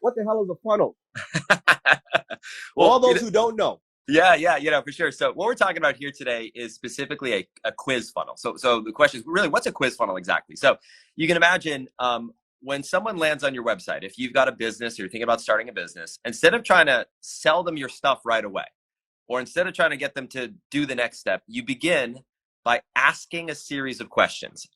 what the hell is a funnel? Well, All those who don't know. Yeah, for sure. So what we're talking about here today is specifically a quiz funnel. So the question is really, what's a quiz funnel exactly? So you can imagine when someone lands on your website, if you've got a business or you're thinking about starting a business, instead of trying to sell them your stuff right away, or instead of trying to get them to do the next step, you begin by asking a series of questions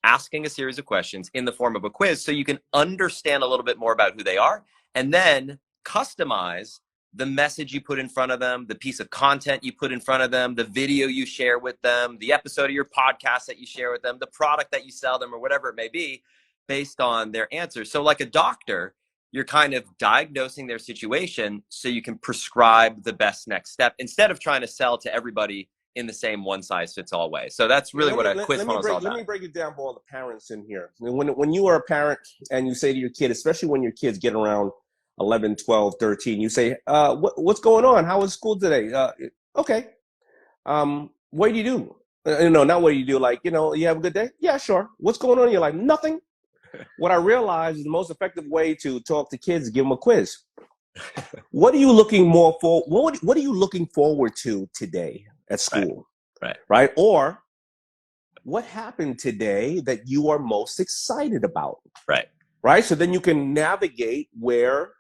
in the form of a quiz so you can understand a little bit more about who they are, and then customize the message you put in front of them, the piece of content you put in front of them, the video you share with them, the episode of your podcast that you share with them, the product that you sell them, or whatever it may be, based on their answers. So like a doctor, you're kind of diagnosing their situation so you can prescribe the best next step instead of trying to sell to everybody in the same one-size-fits-all way. So that's really what a quiz funnel is all about. Let me break it down for all the parents in here. When you are a parent and you say to your kid, especially when your kids get around 11, 12, 13, you say, what's going on? How was school today? Okay. What do you do? No, not what do you do. Like, you have a good day? Yeah, sure. What's going on in your life? Nothing. What I realized is the most effective way to talk to kids is give them a quiz. What are you looking more for? What are you looking forward to today at school? Right? Or what happened today that you are most excited about? Right? So then you can navigate where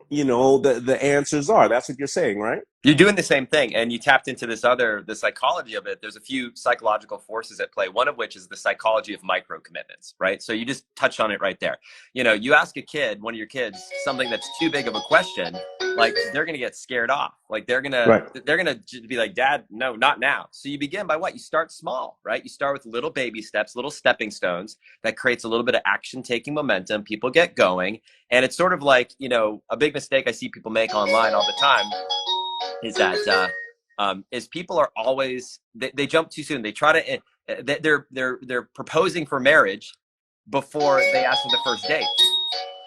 the answers are. That's what you're saying, right? You're doing the same thing, and you tapped into the psychology of it. There's a few psychological forces at play, one of which is the psychology of micro commitments, right? So you just touched on it right there. You ask one of your kids, something that's too big of a question, like they're going to get scared off. Like they're going to be like, Dad, no, not now. So you begin by what? You start small, right? You start with little baby steps, little stepping stones that creates a little bit of action taking momentum. People get going. And it's sort of like, a big mistake I see people make online all the time is that people are always, they jump too soon. They try to, they're proposing for marriage before they ask for the first date.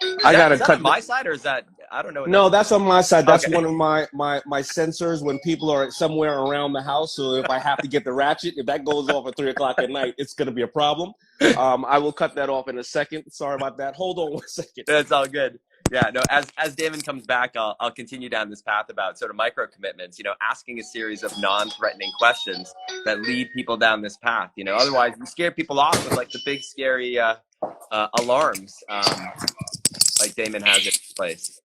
Is that on my side, or is that, I don't know. No, that's on my side. That's one of my sensors when people are somewhere around the house. So if I have to get the ratchet, if that goes off at 3 o'clock at night, it's going to be a problem. I will cut that off in a second. Sorry about that. Hold on 1 second. That's all good. Yeah, no, as Damon comes back, I'll continue down this path about sort of micro commitments, asking a series of non-threatening questions that lead people down this path. Otherwise you scare people off with like the big scary alarms, like Damon has in place.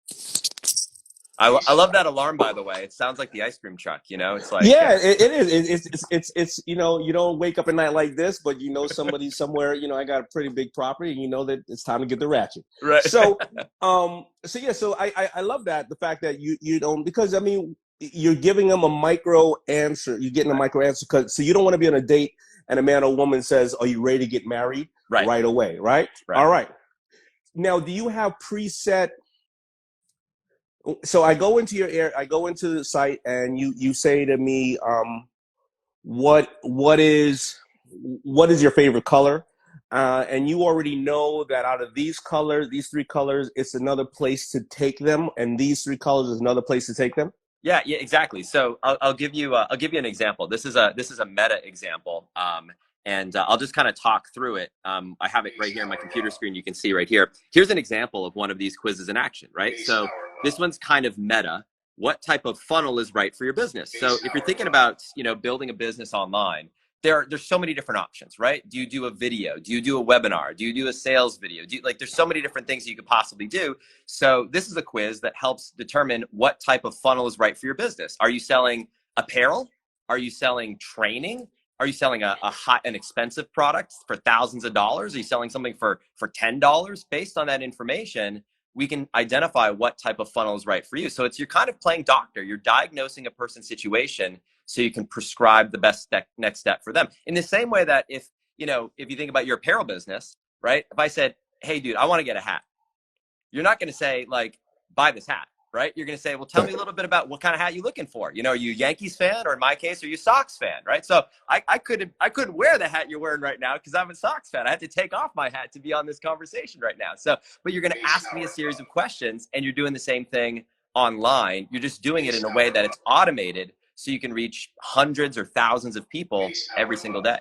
I love that alarm, by the way. It sounds like the ice cream truck, it's like, yeah, it is. It's you don't wake up at night like this, but somebody somewhere, I got a pretty big property, and that it's time to get the ratchet. Right. So I love that, the fact that you don't, because you're giving them a micro answer. You're getting a micro answer, so you don't want to be on a date and a man or woman says, "Are you ready to get married?" Right away, right? All right. Now, do you have preset? So I go into the site, and you say to me, what is your favorite color? And you already know that out of these three colors, it's another place to take them, and these three colors is another place to take them. Yeah, exactly. So I'll give you an example. This is a meta example. And I'll just kind of talk through it. I have it right here on my computer screen. You can see right here. Here's an example of one of these quizzes in action, right? So this one's kind of meta. What type of funnel is right for your business? So if you're thinking about, building a business online, there's so many different options, right? Do you do a video? Do you do a webinar? Do you do a sales video? There's so many different things you could possibly do. So this is a quiz that helps determine what type of funnel is right for your business. Are you selling apparel? Are you selling training? Are you selling an expensive product for thousands of dollars? Are you selling something for $10? Based on that information, we can identify what type of funnel is right for you. So you're kind of playing doctor. You're diagnosing a person's situation so you can prescribe the best next step for them. In the same way that if you think about your apparel business, right? If I said, "Hey, dude, I want to get a hat," you're not going to say like, "Buy this hat." Right? You're going to say, "Well, tell me a little bit about what kind of hat you're looking for. Are you a Yankees fan, or in my case, are you a Sox fan?" Right? So I couldn't wear the hat you're wearing right now because I'm a Sox fan. I had to take off my hat to be on this conversation right now. But you're going to ask me a series of questions, and you're doing the same thing online. You're just doing it in a way that it's automated so you can reach hundreds or thousands of people every single day.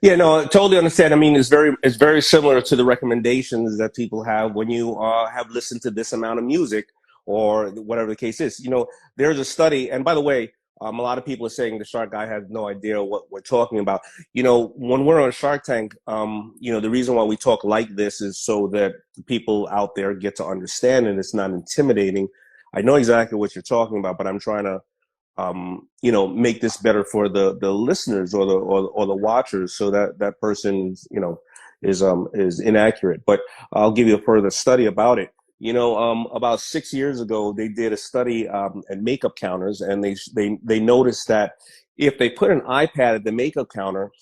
Yeah, no, I totally understand. I mean, it's very similar to the recommendations that people have when you have listened to this amount of music or whatever the case is. You know, there's a study, and by the way, a lot of people are saying the Shark Guy has no idea what we're talking about. You know, when we're on Shark Tank, you know, the reason why we talk like this is so that the people out there get to understand and it's not intimidating. I know exactly what you're talking about, but I'm trying to you know, make this better for the listeners or the watchers, so that that person, you know, is inaccurate. But I'll give you a further study about it. You know, about 6 years ago, they did a study at makeup counters, and they noticed that if they put an iPad at the makeup counter,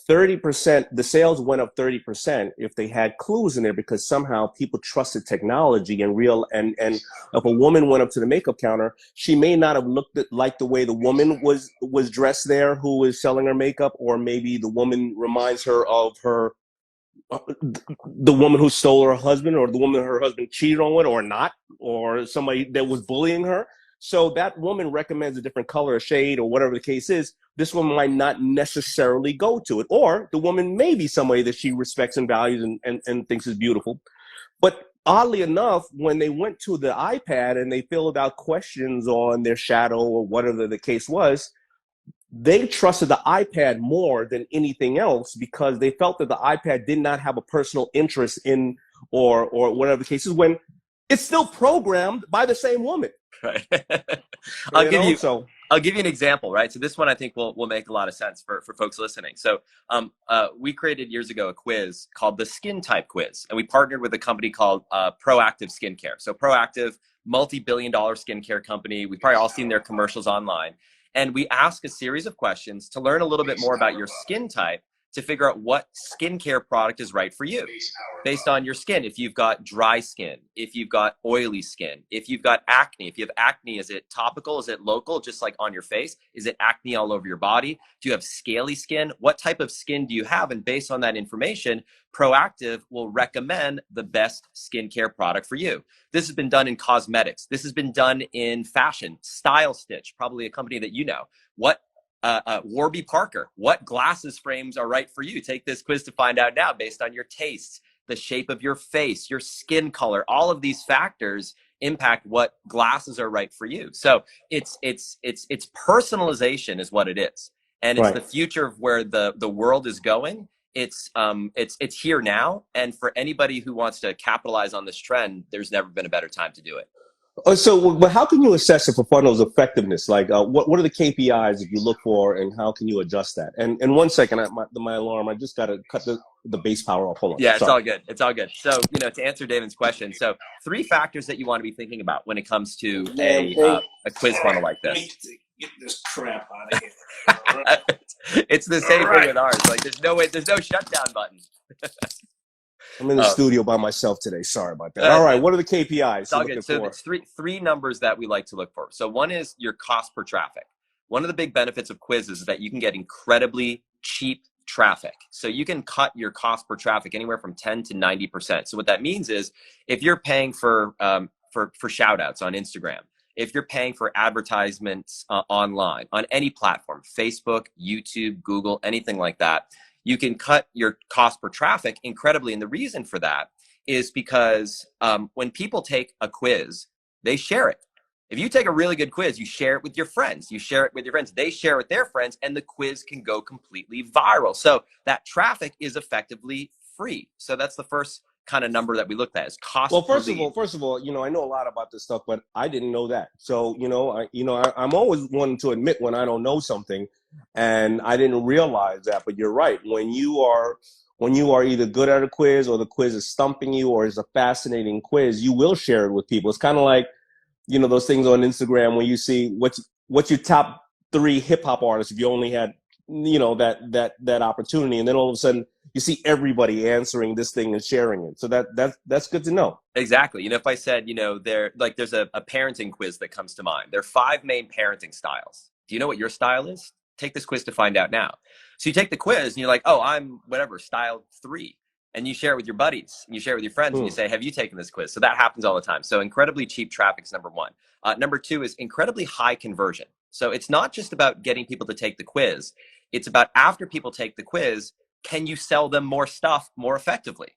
30%, the sales went up 30% if they had clues in there, because somehow people trusted technology and real, and if a woman went up to the makeup counter, she may not have looked like the way the woman was dressed there who was selling her makeup, or maybe the woman reminds her of her the woman who stole her husband, or the woman her husband cheated on with, or not, or somebody that was bullying her. So that woman recommends a different color or shade or whatever the case is. This woman might not necessarily go to it. Or the woman may be somebody that she respects and values and thinks is beautiful. But oddly enough, when they went to the iPad and they filled out questions on their shadow or whatever the case was, they trusted the iPad more than anything else, because they felt that the iPad did not have a personal interest in, or whatever the case is, when it's still programmed by the same woman. Right. I'll You give know, you so I'll give you an example, right? So this one I think will make a lot of sense for folks listening. So we created years ago a quiz called the Skin Type Quiz, and we partnered with a company called Proactive Skincare. So Proactive, multi-billion-dollar skincare company. We've probably all seen their commercials online. And we ask a series of questions to learn a little bit more about your skin type, to figure out what skincare product is right for you based on your skin. If you've got dry skin, if you've got oily skin, if you've got acne, if you have acne, is it topical? Is it local, just like on your face? Is it acne all over your body? Do you have scaly skin? What type of skin do you have? And based on that information, Proactive will recommend the best skincare product for you. This has been done in cosmetics. This has been done in fashion. Style Stitch, probably a company that you know. What Warby Parker, what glasses frames are right for you? Take this quiz to find out now, based on your tastes, the shape of your face, your skin color. All of these factors impact what glasses are right for you. So it's personalization is what it is, and it's the right. future of where the world is going. It's here now, and for anybody who wants to capitalize on this trend, there's never been a better time to do it. So, but how can you assess a funnel's effectiveness? Like, what are the KPIs that you look for, and how can you adjust that? And 1 second, my alarm. I just got to cut the base power off. Hold on. Yeah, it's Sorry. all good. It's all good. So, to answer Damon's question, so 3 factors that you want to be thinking about when it comes to a quiz funnel like this. Get this crap out of here. It's the same thing with ours. Like, there's no shutdown button. I'm in the studio by myself today. Sorry about that. All right, what are the KPIs? It's all good. So it's three numbers that we like to look for. So one is your cost per traffic. One of the big benefits of quizzes is that you can get incredibly cheap traffic. So you can cut your cost per traffic anywhere from 10 to 90%. So what that means is, if you're paying for shout outs on Instagram, if you're paying for advertisements online on any platform, Facebook, YouTube, Google, anything like that, you can cut your cost per traffic incredibly. And the reason for that is because when people take a quiz, they share it. If you take a really good quiz, you share it with your friends. You share it with your friends. They share it with their friends, and the quiz can go completely viral. So that traffic is effectively free. So that's the first kind of number that we looked at, is cost. Well, first of all, I know a lot about this stuff, but I didn't know that. So, I'm always wanting to admit when I don't know something, and I didn't realize that. But you're right. When you are either good at a quiz, or the quiz is stumping you, or is a fascinating quiz, you will share it with people. It's kind of like, those things on Instagram when you see what's your top 3 hip hop artists, if you only had, that opportunity, and then all of a sudden you see everybody answering this thing and sharing it. So that's good to know. Exactly. If I said, there's a parenting quiz that comes to mind. There are 5 main parenting styles. Do you know what your style is? Take this quiz to find out now. So you take the quiz and you're like, oh, I'm whatever, style 3. And you share it with your buddies, and you share it with your friends, and you say, have you taken this quiz? So that happens all the time. So incredibly cheap traffic is number 1. Number 2 is incredibly high conversion. So it's not just about getting people to take the quiz. It's about after people take the quiz, can you sell them more stuff more effectively?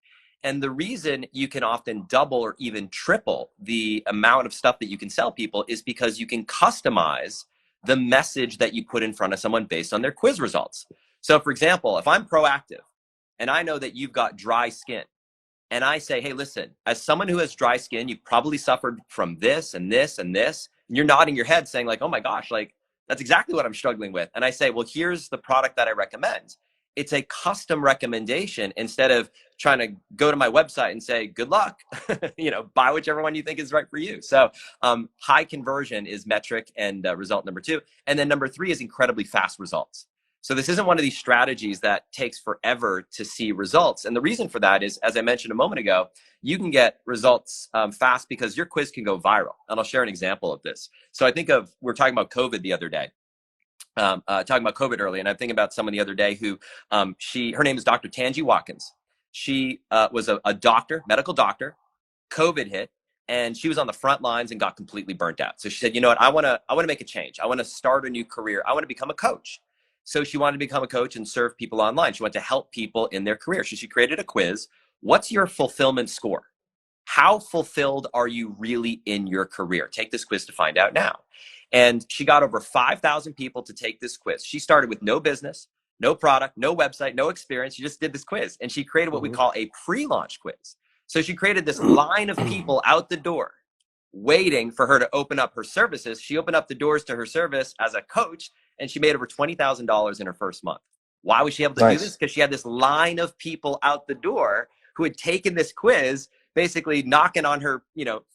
And the reason you can often double or even triple the amount of stuff that you can sell people is because you can customize the message that you put in front of someone based on their quiz results. So for example, if I'm proactive and I know that you've got dry skin, and I say, hey, listen, as someone who has dry skin, you've probably suffered from this and this and this. And you're nodding your head saying like, oh my gosh, like that's exactly what I'm struggling with. And I say, well, here's the product that I recommend. It's a custom recommendation instead of trying to go to my website and say, good luck, buy whichever one you think is right for you. So high conversion is metric and result number 2. And then number 3 is incredibly fast results. So this isn't one of these strategies that takes forever to see results. And the reason for that is, as I mentioned a moment ago, you can get results fast because your quiz can go viral. And I'll share an example of this. So I think we were talking about COVID the other day. Talking about COVID earlier, and I'm thinking about someone the other day who, her name is Dr. Tangi Watkins. She was a doctor, medical doctor. COVID hit, and she was on the front lines and got completely burnt out. So she said, you know what, I want to make a change. I want to start a new career. I want to become a coach. So she wanted to become a coach and serve people online. She wanted to help people in their career. So she created a quiz. What's your fulfillment score? How fulfilled are you really in your career? Take this quiz to find out now. And she got over 5,000 people to take this quiz. She started with no business, no product, no website, no experience. She just did this quiz. And she created what we call a pre-launch quiz. So she created this line of people out the door waiting for her to open up her services. She opened up the doors to her service as a coach, and she made over $20,000 in her first month. Why was she able to do this? Because she had this line of people out the door who had taken this quiz, basically knocking on her,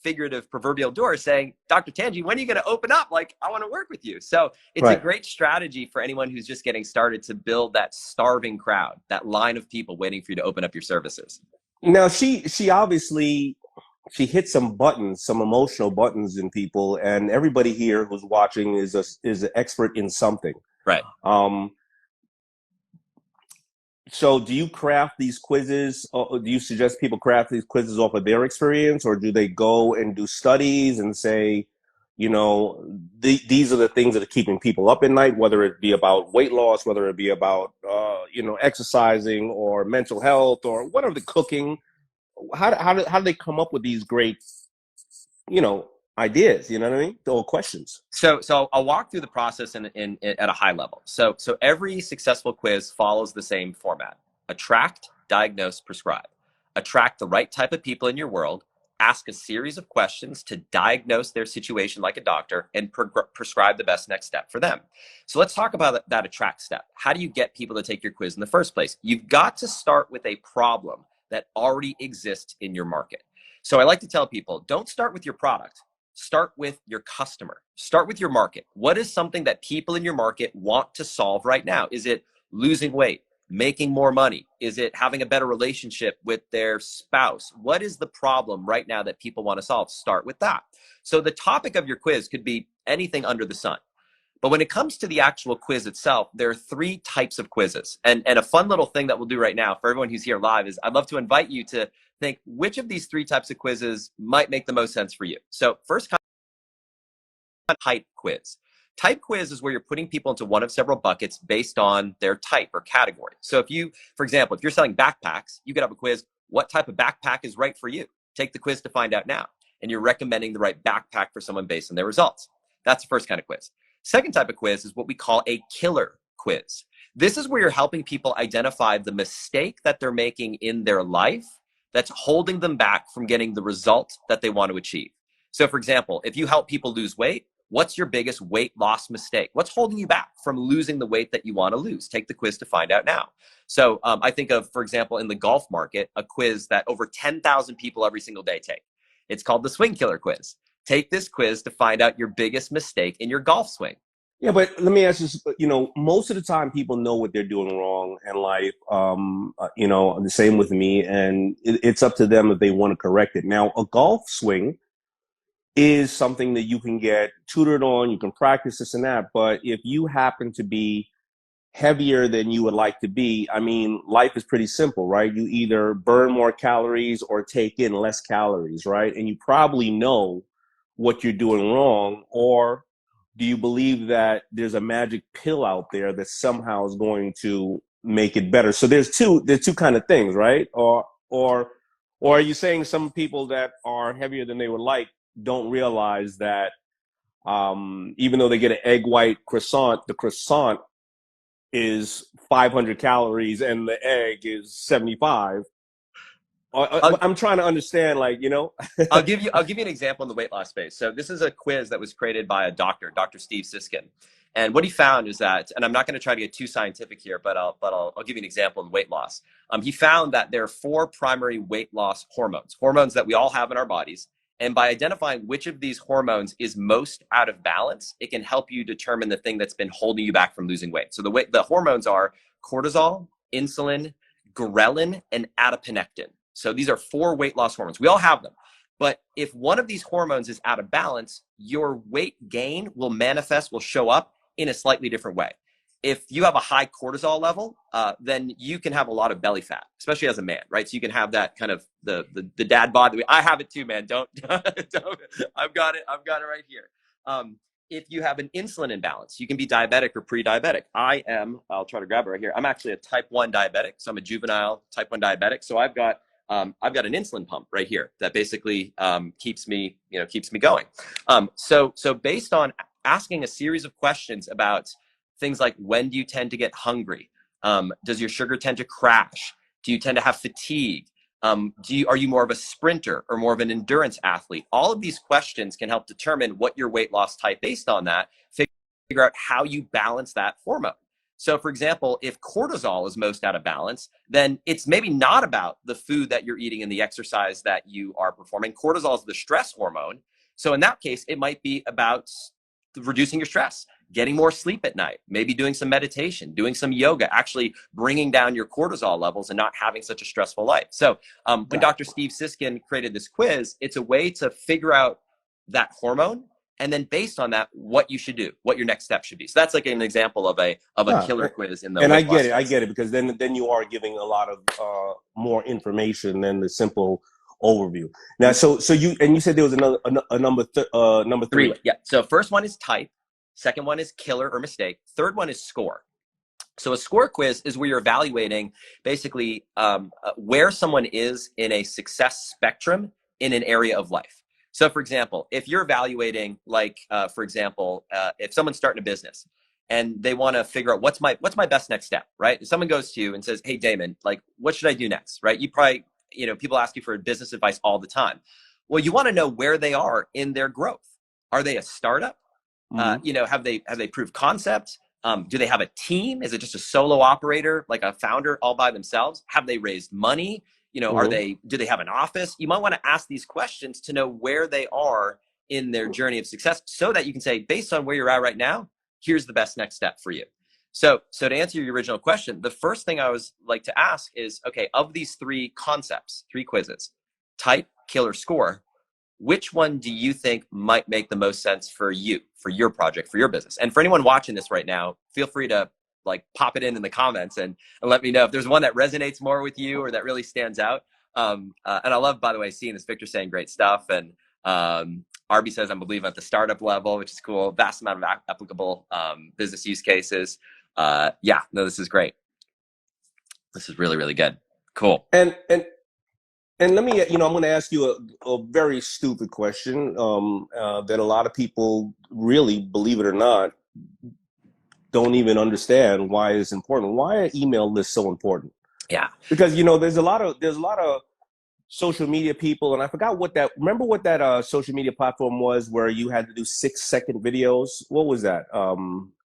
figurative proverbial door saying, Dr. Tangi, when are you going to open up? Like, I want to work with you. So it's a great strategy for anyone who's just getting started to build that starving crowd, that line of people waiting for you to open up your services. Now, she obviously, she hit some buttons, some emotional buttons in people, and everybody here who's watching is an expert in something. Right. So do you craft these quizzes, or do you suggest people craft these quizzes off of their experience, or do they go and do studies and say, these are the things that are keeping people up at night, whether it be about weight loss, whether it be about, exercising or mental health or whatever, the cooking? How do they come up with these great, ideas, you know what I mean? Or questions. So I'll walk through the process at a high level. So every successful quiz follows the same format: attract, diagnose, prescribe. Attract the right type of people in your world, ask a series of questions to diagnose their situation like a doctor, and prescribe the best next step for them. So let's talk about that attract step. How do you get people to take your quiz in the first place? You've got to start with a problem that already exists in your market. So I like to tell people, don't start with your product. Start with your customer. Start with your market. What is something that people in your market want to solve right now? Is it losing weight, making more money? Is it having a better relationship with their spouse? What is the problem right now that people want to solve? Start with that. So the topic of your quiz could be anything under the sun. But when it comes to the actual quiz itself, there are 3 types of quizzes. And a fun little thing that we'll do right now for everyone who's here live is I'd love to invite you to think which of these 3 types of quizzes might make the most sense for you. So first, type quiz. Type quiz is where you're putting people into one of several buckets based on their type or category. So if you, for example, if you're selling backpacks, you could have a quiz, what type of backpack is right for you? Take the quiz to find out now. And you're recommending the right backpack for someone based on their results. That's the first kind of quiz. Second type of quiz is what we call a killer quiz. This is where you're helping people identify the mistake that they're making in their life that's holding them back from getting the result that they want to achieve. So for example, if you help people lose weight, what's your biggest weight loss mistake? What's holding you back from losing the weight that you want to lose? Take the quiz to find out now. So I think of, for example, in the golf market, a quiz that over 10,000 people every single day take. It's called the Swing Killer Quiz. Take this quiz to find out your biggest mistake in your golf swing. Yeah, but let me ask you, most of the time people know what they're doing wrong in life, the same with me, and it's up to them if they want to correct it. Now, a golf swing is something that you can get tutored on, you can practice this and that, but if you happen to be heavier than you would like to be, I mean, life is pretty simple, right? You either burn more calories or take in less calories, right? And you probably know what you're doing wrong, or do you believe that there's a magic pill out there that somehow is going to make it better? So there's two kind of things, right? Or are you saying some people that are heavier than they would like don't realize that even though they get an egg white croissant, the croissant is 500 calories and the egg is 75? I'm trying to understand, like, you know. I'll give you an example in the weight loss space. So this is a quiz that was created by a doctor, Dr. Steve Siskin. And what he found is that, and I'm not going to try to get too scientific here, but I'll give you an example in weight loss. He found that there are 4 primary weight loss hormones that we all have in our bodies. And by identifying which of these hormones is most out of balance, it can help you determine the thing that's been holding you back from losing weight. So the hormones are cortisol, insulin, ghrelin, and adiponectin. So these are 4 weight loss hormones. We all have them. But if one of these hormones is out of balance, your weight gain will show up in a slightly different way. If you have a high cortisol level, then you can have a lot of belly fat, especially as a man, right? So you can have that kind of the dad bod. I have it too, man. Don't. I've got it right here. If you have an insulin imbalance, you can be diabetic or pre-diabetic. I'll try to grab it right here. I'm actually a type 1 diabetic. So I'm a juvenile type 1 diabetic. So I've got an insulin pump right here that basically keeps me going. So based on asking a series of questions about things like, when do you tend to get hungry? Does your sugar tend to crash? Do you tend to have fatigue? Are you more of a sprinter or more of an endurance athlete? All of these questions can help determine what your weight loss type based on that, figure out how you balance that hormone. So for example, if cortisol is most out of balance, then it's maybe not about the food that you're eating and the exercise that you are performing. Cortisol is the stress hormone. So in that case, it might be about reducing your stress, getting more sleep at night, maybe doing some meditation, doing some yoga, actually bringing down your cortisol levels and not having such a stressful life. So when Dr. Steve Siskin created this quiz, it's a way to figure out that hormone, and then based on that, what you should do, what your next step should be. So that's like an example of a killer quiz in the. And I get it, because then you are giving a lot of more information than the simple overview. Now, so you said there was a number 3. Yeah. So first one is type, second one is killer or mistake, third one is score. So a score quiz is where you're evaluating basically where someone is in a success spectrum in an area of life. So for example, if you're evaluating, like, for example, if someone's starting a business and they want to figure out what's my best next step, right? If someone goes to you and says, hey, Damon, like, what should I do next, right? You probably, people ask you for business advice all the time. Well, you want to know where they are in their growth. Are they a startup? Mm-hmm. Have they proved concept? Do they have a team? Is it just a solo operator, like a founder all by themselves? Have they raised money? Mm-hmm. Do they have an office? You might want to ask these questions to know where they are in their journey of success, so that you can say, based on where you're at right now, here's the best next step for you. So to answer your original question, the first thing I was like to ask is, okay, of these 3 concepts, 3 quizzes, type, killer, score, which one do you think might make the most sense for you, for your project, for your business? And for anyone watching this right now, feel free to pop it in the comments and let me know if there's one that resonates more with you or that really stands out. And I love, by the way, seeing this. Victor saying great stuff. And Arby says, I'm believing at the startup level, which is cool. Vast amount of applicable business use cases. This is great. This is really, really good. Cool. And let me, I'm going to ask you a very stupid question that a lot of people, really, believe it or not, don't even understand why it's important. Why are email lists so important? Yeah. Because, there's a lot of social media people, and I forgot remember what that social media platform was where you had to do 6-second videos? What was that?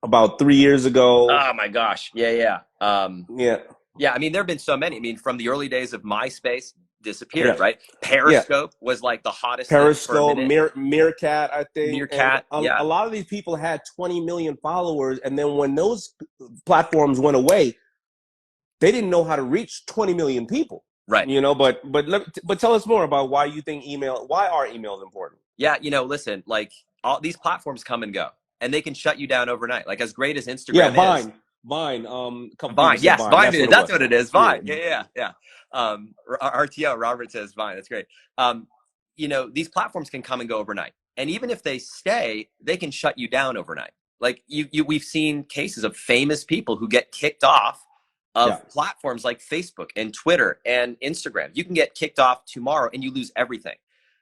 About 3 years ago. Oh my gosh. Yeah. Yeah. I mean, there have been so many. I mean, from the early days of MySpace, disappeared, right? Periscope was like the hottest. Periscope, Meerkat, I think. Meerkat, a lot of these people had 20 million followers, and then when those platforms went away, they didn't know how to reach 20 million people. Right. But tell us more about why you think why are emails important? Yeah, listen, like, all these platforms come and go, and they can shut you down overnight. Like, as great as Instagram is. Vine. Vine. Yes, Vine. That's what it is. Vine. Yeah. RTO, Robert says Vine. That's great. These platforms can come and go overnight. And even if they stay, they can shut you down overnight. Like we've seen cases of famous people who get kicked off Yeah. of platforms like Facebook and Twitter and Instagram. You can get kicked off tomorrow and you lose everything.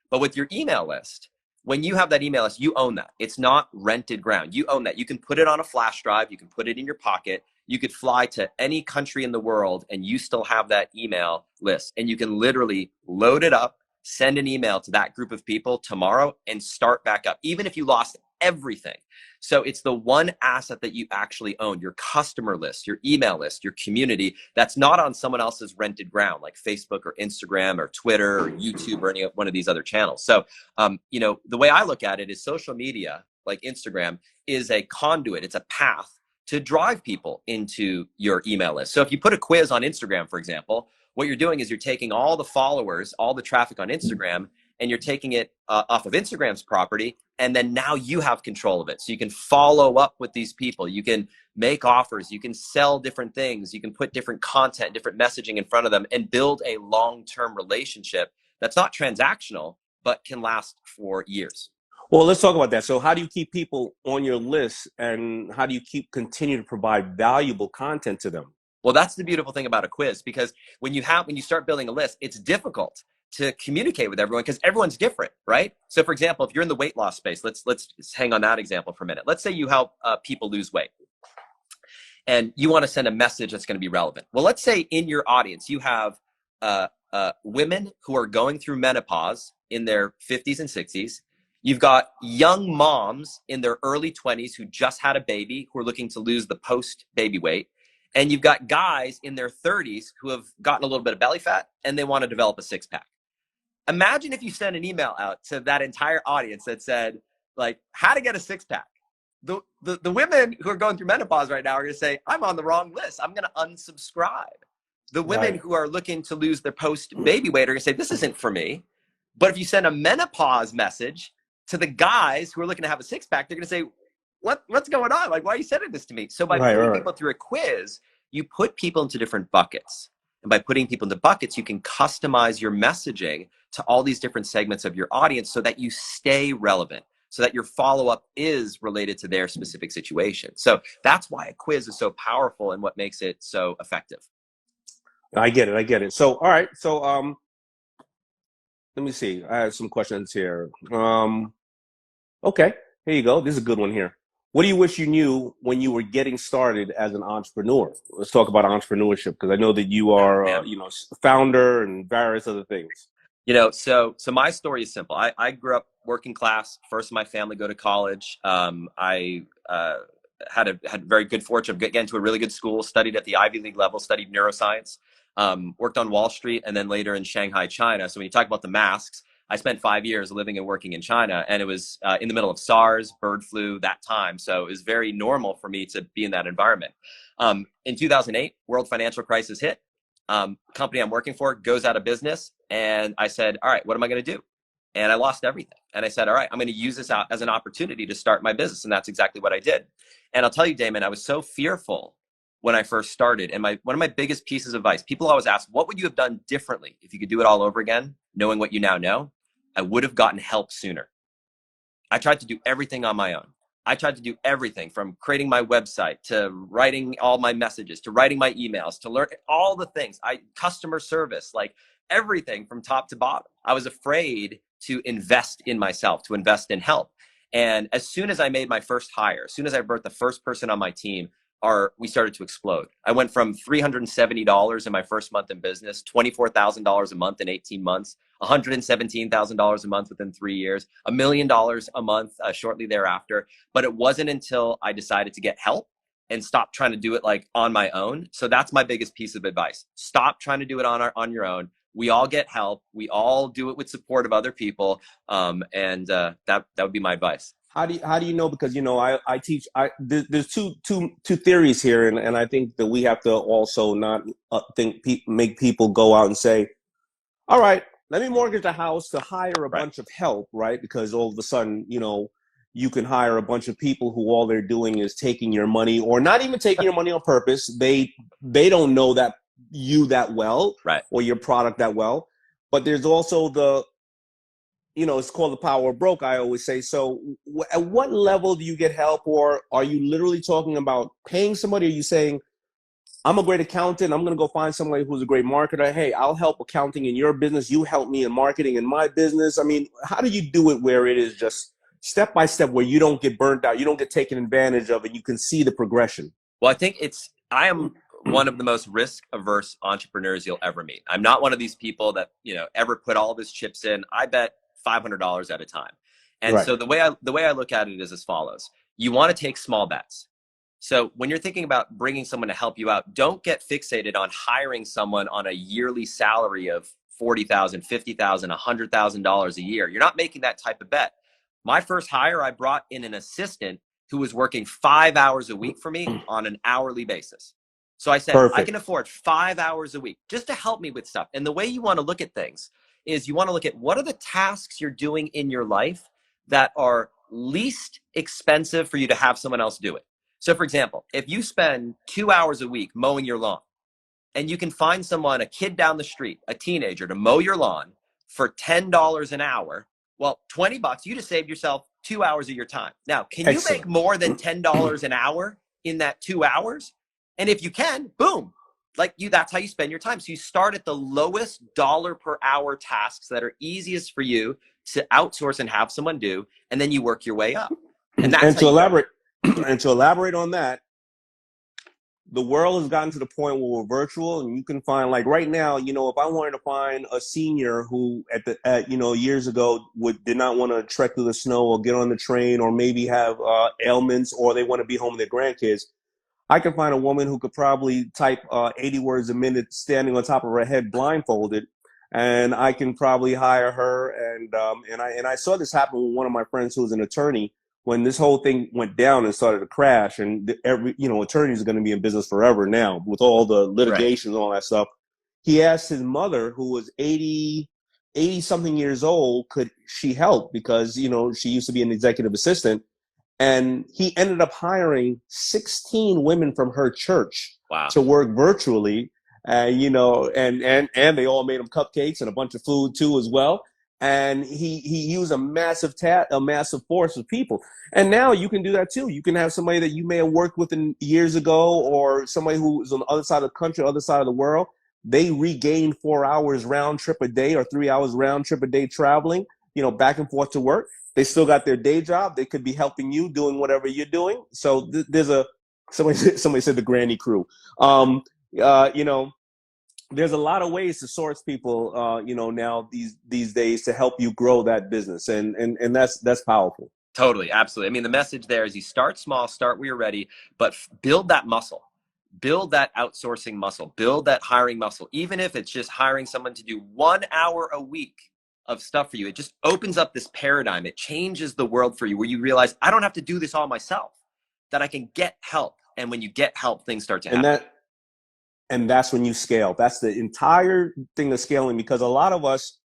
But with your email list, when you have that email list, you own that. It's not rented ground. You own that. You can put it on a flash drive. You can put it in your pocket. You could fly to any country in the world and you still have that email list. And you can literally load it up, send an email to that group of people tomorrow and start back up, even if you lost everything. So it's the one asset that you actually own, your customer list, your email list, your community, that's not on someone else's rented ground like Facebook or Instagram or Twitter or YouTube or any one of these other channels. So, the way I look at it is social media, like Instagram, is a conduit. It's a path to drive people into your email list. So if you put a quiz on Instagram, for example, what you're doing is you're taking all the followers, all the traffic on Instagram, and you're taking it off of Instagram's property, and then now you have control of it. So you can follow up with these people. You can make offers. You can sell different things. You can put different content, different messaging in front of them and build a long-term relationship that's not transactional, but can last for years. Well, let's talk about that. So how do you keep people on your list, and how do you continue to provide valuable content to them? Well, that's the beautiful thing about a quiz, because when you start building a list, it's difficult to communicate with everyone because everyone's different, right? So for example, if you're in the weight loss space, let's hang on that example for a minute. Let's say you help people lose weight and you want to send a message that's going to be relevant. Well, let's say in your audience, you have women who are going through menopause in their 50s and 60s. You've got young moms in their early 20s who just had a baby, who are looking to lose the post-baby weight. And you've got guys in their 30s who have gotten a little bit of belly fat and they want to develop a six-pack. Imagine if you sent an email out to that entire audience that said, like, how to get a six-pack. The women who are going through menopause right now are going to say, I'm on the wrong list. I'm going to unsubscribe. The women who are looking to lose their post-baby weight are going to say, this isn't for me. But if you send a menopause message to the guys who are looking to have a six-pack, they're going to say, what's going on? Like, why are you sending this to me? So by putting people through a quiz, you put people into different buckets. And by putting people into buckets, you can customize your messaging to all these different segments of your audience so that you stay relevant, so that your follow-up is related to their specific situation. So that's why a quiz is so powerful and what makes it so effective. I get it. So, all right. So, let me see. I have some questions here. Okay, here you go. This is a good one here. What do you wish you knew when you were getting started as an entrepreneur? Let's talk about entrepreneurship, because I know that you are, founder and various other things. So my story is simple. I grew up working class. First in my family, go to college. I had very good fortune of getting to a really good school, studied at the Ivy League level, studied neuroscience, worked on Wall Street, and then later in Shanghai, China. So when you talk about the masks, I spent 5 years living and working in China, and it was in the middle of SARS, bird flu, that time. So it was very normal for me to be in that environment. In 2008, world financial crisis hit. Company I'm working for goes out of business. And I said, all right, what am I going to do? And I lost everything. And I said, all right, I'm going to use this out as an opportunity to start my business. And that's exactly what I did. And I'll tell you, Damon, I was so fearful when I first started. And one of my biggest pieces of advice, people always ask, what would you have done differently if you could do it all over again, knowing what you now know? I would have gotten help sooner. I tried to do everything on my own. I tried to do everything from creating my website to writing all my messages, to writing my emails, to learn all the things. Customer service, like everything from top to bottom. I was afraid to invest in myself, to invest in help. And as soon as I made my first hire, as soon as I brought the first person on my team, we started to explode. I went from $370 in my first month in business, $24,000 a month in 18 months, $117,000 a month within 3 years, $1 million a month shortly thereafter. But it wasn't until I decided to get help and stop trying to do it like on my own. So that's my biggest piece of advice. Stop trying to do it on your own. We all get help. We all do it with support of other people. And that would be my advice. How do you know? Because I teach. There's two theories here, and I think that we have to also not make people go out and say, all right, let me mortgage a house to hire a bunch of help, right? Because all of a sudden, you can hire a bunch of people who all they're doing is taking your money, or not even taking your money on purpose. They don't know you that well, right, or your product that well. But there's also it's called the power of broke, I always say. So at what level do you get help, or are you literally talking about paying somebody? Or are you saying, I'm a great accountant, I'm going to go find somebody who's a great marketer. Hey, I'll help accounting in your business. You help me in marketing in my business. I mean, how do you do it where it is just step by step, where you don't get burnt out, you don't get taken advantage of, and you can see the progression? Well, I am one of the most risk averse entrepreneurs you'll ever meet. I'm not one of these people that, ever put all of his chips in. I bet $500 at a time. And Right. so the way I look at it is as follows. You want to take small bets. So when you're thinking about bringing someone to help you out, don't get fixated on hiring someone on a yearly salary of $40,000, $50,000, $100,000 a year. You're not making that type of bet. My first hire, I brought in an assistant who was working 5 hours a week for me on an hourly basis. So I said, I can Perfect. afford 5 hours a week just to help me with stuff. And the way you want to look at things is you want to look at what are the tasks you're doing in your life that are least expensive for you to have someone else do it. So for example, if you spend 2 hours a week mowing your lawn and you can find someone, a kid down the street, a teenager to mow your lawn for $10 an hour, well, $20, you just saved yourself 2 hours of your time. Now, can you make Excellent. more than $10 an hour in that 2 hours? And if you can, boom, that's how you spend your time. So you start at the lowest dollar per hour tasks that are easiest for you to outsource and have someone do, and then you work your way up. And that's And how to you grow. elaborate, and to elaborate on that, the world has gotten to the point where we're virtual, and you can find, like right now, if I wanted to find a senior who years ago did not want to trek through the snow or get on the train, or maybe have ailments, or they want to be home with their grandkids, I can find a woman who could probably type 80 words a minute standing on top of her head blindfolded, and I can probably hire her. And I saw this happen with one of my friends who was an attorney when this whole thing went down and started to crash. And attorneys are going to be in business forever now with all the Right. litigation and all that stuff. He asked his mother, who was 80 something years old, could she help, because she used to be an executive assistant. And he ended up hiring 16 women from her church Wow. to work virtually. And they all made him cupcakes and a bunch of food too as well. And he used a massive force of people. And now you can do that too. You can have somebody that you may have worked with years ago, or somebody who is on the other side of the country, other side of the world. They regained 4 hours round trip a day, or 3 hours round trip a day traveling, back and forth to work. They still got their day job. They could be helping you doing whatever you're doing. So somebody said the granny crew. Uh, you know, there's a lot of ways to source people, now these days, to help you grow that business, and that's powerful. Totally, absolutely. I mean, the message there is you start small, start where you're ready, but build that muscle, build that outsourcing muscle, build that hiring muscle. Even if it's just hiring someone to do 1 hour a week of stuff for you, it just opens up this paradigm. It changes the world for you, where you realize I don't have to do this all myself, that I can get help. And when you get help, things start to And happen. that's when you scale. That's the entire thing of scaling, because a lot of us,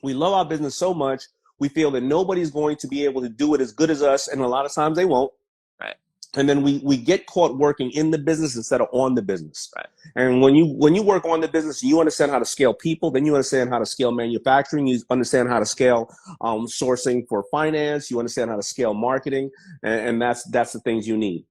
we love our business so much, we feel that nobody's going to be able to do it as good as us, and a lot of times they won't. Right. And then we get caught working in the business instead of on the business. Right. And when you work on the business, you understand how to scale people. Then you understand how to scale manufacturing. You understand how to scale sourcing for finance. You understand how to scale marketing, and that's the things you need.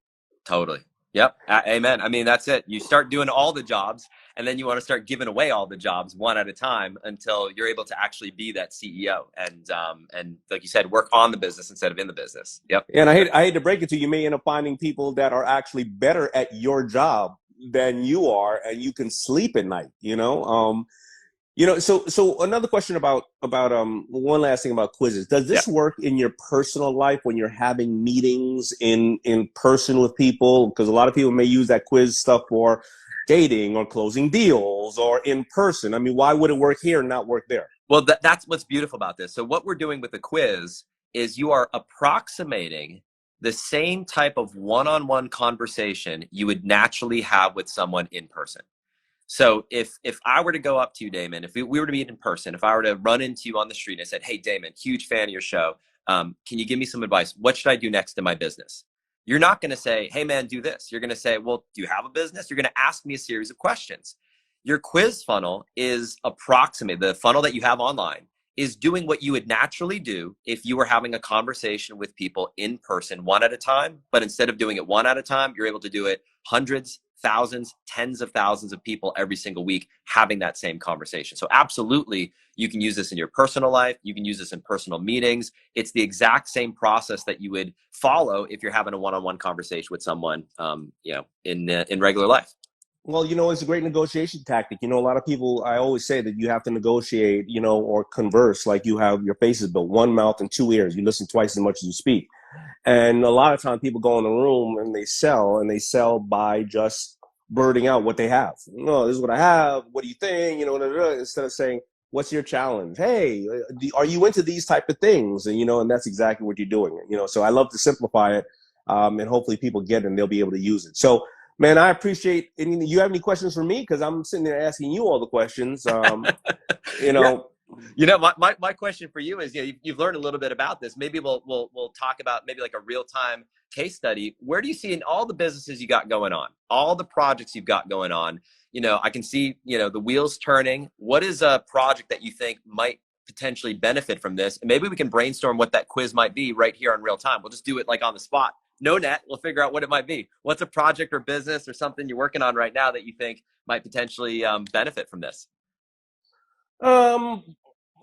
Totally. Yep. Amen. I mean, that's it. You start doing all the jobs, and then you want to start giving away all the jobs one at a time until you're able to actually be that CEO and like you said, work on the business instead of in the business. Yep. And I hate to break it to you, you may end up finding people that are actually better at your job than you are, and you can sleep at night. So another question about one last thing about quizzes. Does Yeah. this work in your personal life when you're having meetings in person with people? Because a lot of people may use that quiz stuff for dating or closing deals or in person. I mean, why would it work here and not work there? Well, that's what's beautiful about this. So what we're doing with the quiz is you are approximating the same type of one-on-one conversation you would naturally have with someone in person. So if I were to go up to you, Damon, if we were to meet in person, if I were to run into you on the street and I said, hey, Damon, huge fan of your show. Can you give me some advice? What should I do next in my business? You're not going to say, hey, man, do this. You're going to say, well, do you have a business? You're going to ask me a series of questions. Your quiz funnel is approximate. The funnel that you have online is doing what you would naturally do if you were having a conversation with people in person, one at a time. But instead of doing it one at a time, you're able to do it hundreds, thousands, tens of thousands of people every single week having that same conversation. So absolutely, you can use this in your personal life. You can use this in personal meetings. It's the exact same process that you would follow if you're having a one-on-one conversation with someone, in regular life. Well, it's a great negotiation tactic. A lot of people, I always say that you have to negotiate, or converse like you have your face is built, one mouth and two ears. You listen twice as much as you speak. And a lot of times people go in the room and they sell by just blurting out what they have. No, this is what I have. What do you think? Instead of saying, what's your challenge? Hey, are you into these type of things? And that's exactly what you're doing. So I love to simplify it, and hopefully people get it and they'll be able to use it. So, man, I appreciate it. You have any questions for me? Because I'm sitting there asking you all the questions. Yeah. My question for you is, you've learned a little bit about this. Maybe we'll talk about maybe like a real-time case study. Where do you see in all the businesses you got going on, all the projects you've got going on? I can see, the wheels turning. What is a project that you think might potentially benefit from this? And maybe we can brainstorm what that quiz might be right here on real time. We'll just do it like on the spot. No net. We'll figure out what it might be. What's a project or business or something you're working on right now that you think might potentially benefit from this?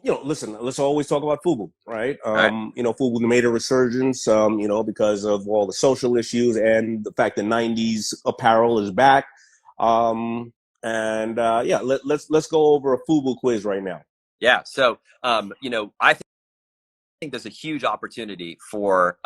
Listen, let's always talk about FUBU, right? All right. FUBU made a resurgence, because of all the social issues and the fact that 90s apparel is back. Let's go over a FUBU quiz right now. Yeah. So, I think there's a huge opportunity for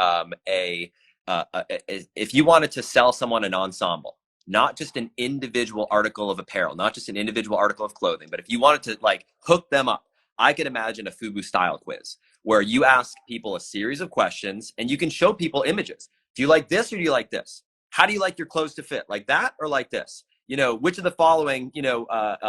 if you wanted to sell someone an ensemble, not just an individual article of apparel, not just an individual article of clothing, but if you wanted to like hook them up, I could imagine a FUBU style quiz where you ask people a series of questions and you can show people images. Do you like this or do you like this? How do you like your clothes to fit? Like that or like this? Which of the following,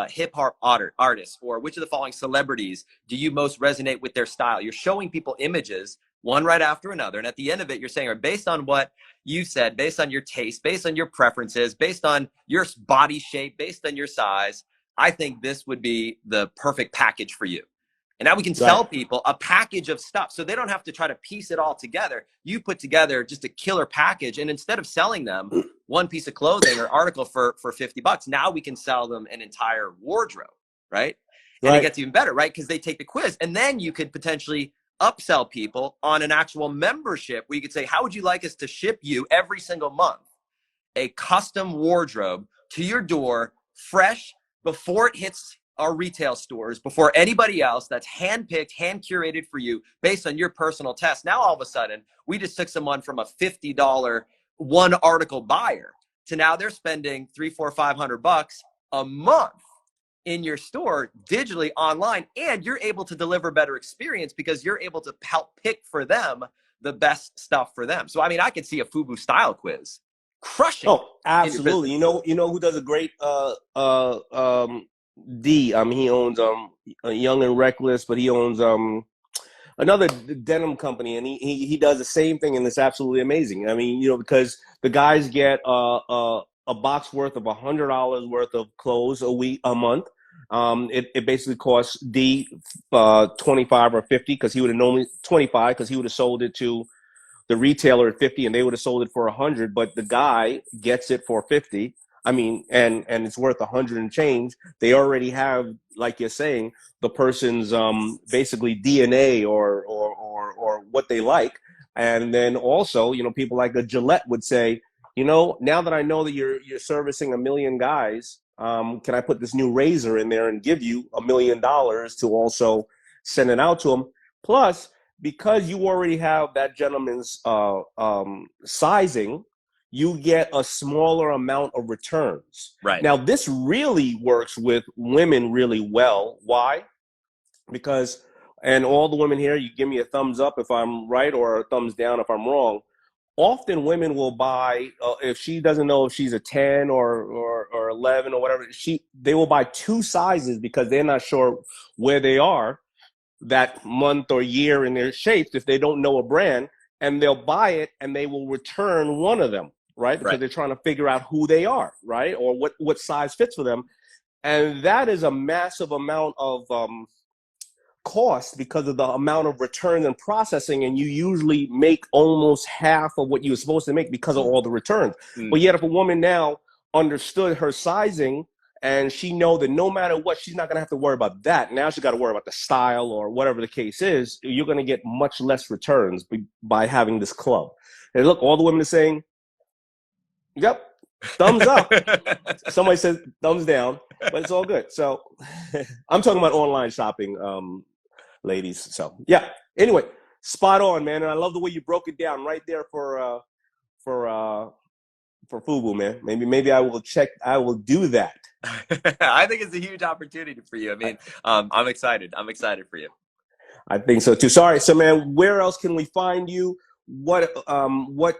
hip hop artists or which of the following celebrities do you most resonate with their style? You're showing people images, one right after another. And at the end of it, you're saying, based on what you said, based on your taste, based on your preferences, based on your body shape, based on your size, I think this would be the perfect package for you. And now we can sell people a package of stuff so they don't have to try to piece it all together. You put together just a killer package. And instead of selling them one piece of clothing or article for $50, now we can sell them an entire wardrobe, right? And it gets even better, right? Because they take the quiz. And then you could potentially upsell people on an actual membership where you could say, how would you like us to ship you every single month a custom wardrobe to your door, fresh, before it hits our retail stores, before anybody else, that's handpicked, hand curated for you based on your personal test. Now, all of a sudden, we just took someone from a $50 one article buyer to now they're spending $300, $400, $500 a month in your store digitally online, and you're able to deliver better experience because you're able to help pick for them the best stuff for them. So, I could see a FUBU style quiz crushing. Oh, absolutely. You know who does a great D. He owns Young and Reckless, but he owns another denim company, and he does the same thing, and it's absolutely amazing. Because the guys get a box worth of $100 worth of clothes a month. It basically costs D 25 or 50 because he would have normally 25 because he would have sold it to the retailer at 50 and they would have sold it for 100, but the guy gets it for 50. And it's worth 100 and change. They already have, like you're saying, the person's basically DNA or what they like. And then also, people like a Gillette would say, now that I know that you're servicing 1 million guys, can I put this new razor in there and give you $1 million to also send it out to them? Plus, because you already have that gentleman's sizing, you get a smaller amount of returns. Right. Now, this really works with women really well. Why? Because, and all the women here, you give me a thumbs up if I'm right or a thumbs down if I'm wrong. Often women will buy, if she doesn't know if she's a 10 or 11 or whatever, they will buy 2 sizes because they're not sure where they are that month or year in their shapes if they don't know a brand, and they'll buy it and they will return one of them, right? Because they're trying to figure out who they are, right? Or what size fits for them. And that is a massive amount of cost because of the amount of returns and processing, and you usually make almost half of what you were supposed to make because of all the returns. But yet, if a woman now understood her sizing, and she know that no matter what, she's not going to have to worry about that. Now she's got to worry about the style or whatever the case is. You're going to get much less returns by having this club. And look, all the women are saying, yep, thumbs up. Somebody says thumbs down, but it's all good. So I'm talking about online shopping, ladies. So yeah, anyway, spot on, man. And I love the way you broke it down right there for FUBU, man. Maybe I will do that. I think it's a huge opportunity for you. I mean, I'm excited. I'm excited for you. I think so too. Sorry. So man, where else can we find you? What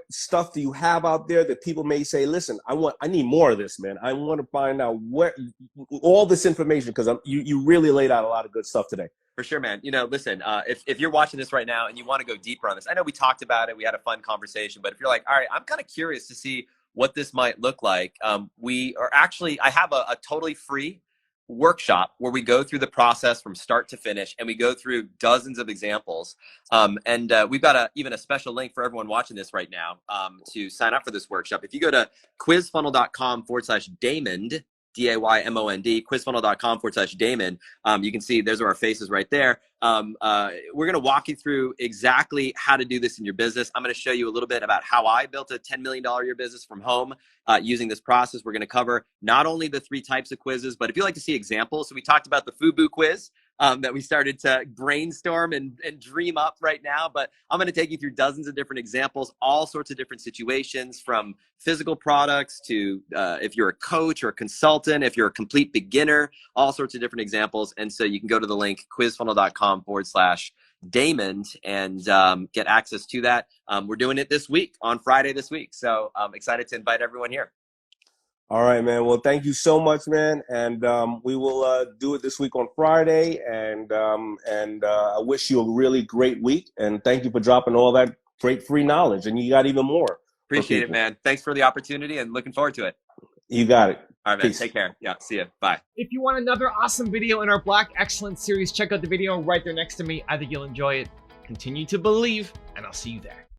stuff do you have out there that people may say, listen, I need more of this, man. I want to find out what all this information, because you really laid out a lot of good stuff today. For sure, man. You know, listen, if you're watching this right now and you want to go deeper on this, I know we talked about it, we had a fun conversation, but if you're like, all right, I'm kind of curious to see what this might look like, I have a totally free workshop where we go through the process from start to finish, and we go through dozens of examples. We've got even a special link for everyone watching this right now to sign up for this workshop. If you go to quizfunnel.com/Daymond, Daymond, quizfunnel.com/Damon. You can see those are our faces right there. We're going to walk you through exactly how to do this in your business. I'm going to show you a little bit about how I built a $10 million a year business from home using this process. We're going to cover not only the 3 types of quizzes, but if you like to see examples. So we talked about the FUBU quiz that we started to brainstorm and dream up right now. But I'm going to take you through dozens of different examples, all sorts of different situations, from physical products to if you're a coach or a consultant, if you're a complete beginner, all sorts of different examples. And so you can go to the link quizfunnel.com/Daymond and get access to that. We're doing it this week, on Friday this week. So I'm excited to invite everyone here. All right, man. Well, thank you so much, man. And we will do it this week on Friday. And I wish you a really great week. And thank you for dropping all that great free knowledge. And you got even more. Appreciate it, man. Thanks for the opportunity and looking forward to it. You got it. All right, man. Peace. Take care. Yeah, see you. Bye. If you want another awesome video in our Black Excellence series, check out the video right there next to me. I think you'll enjoy it. Continue to believe, and I'll see you there.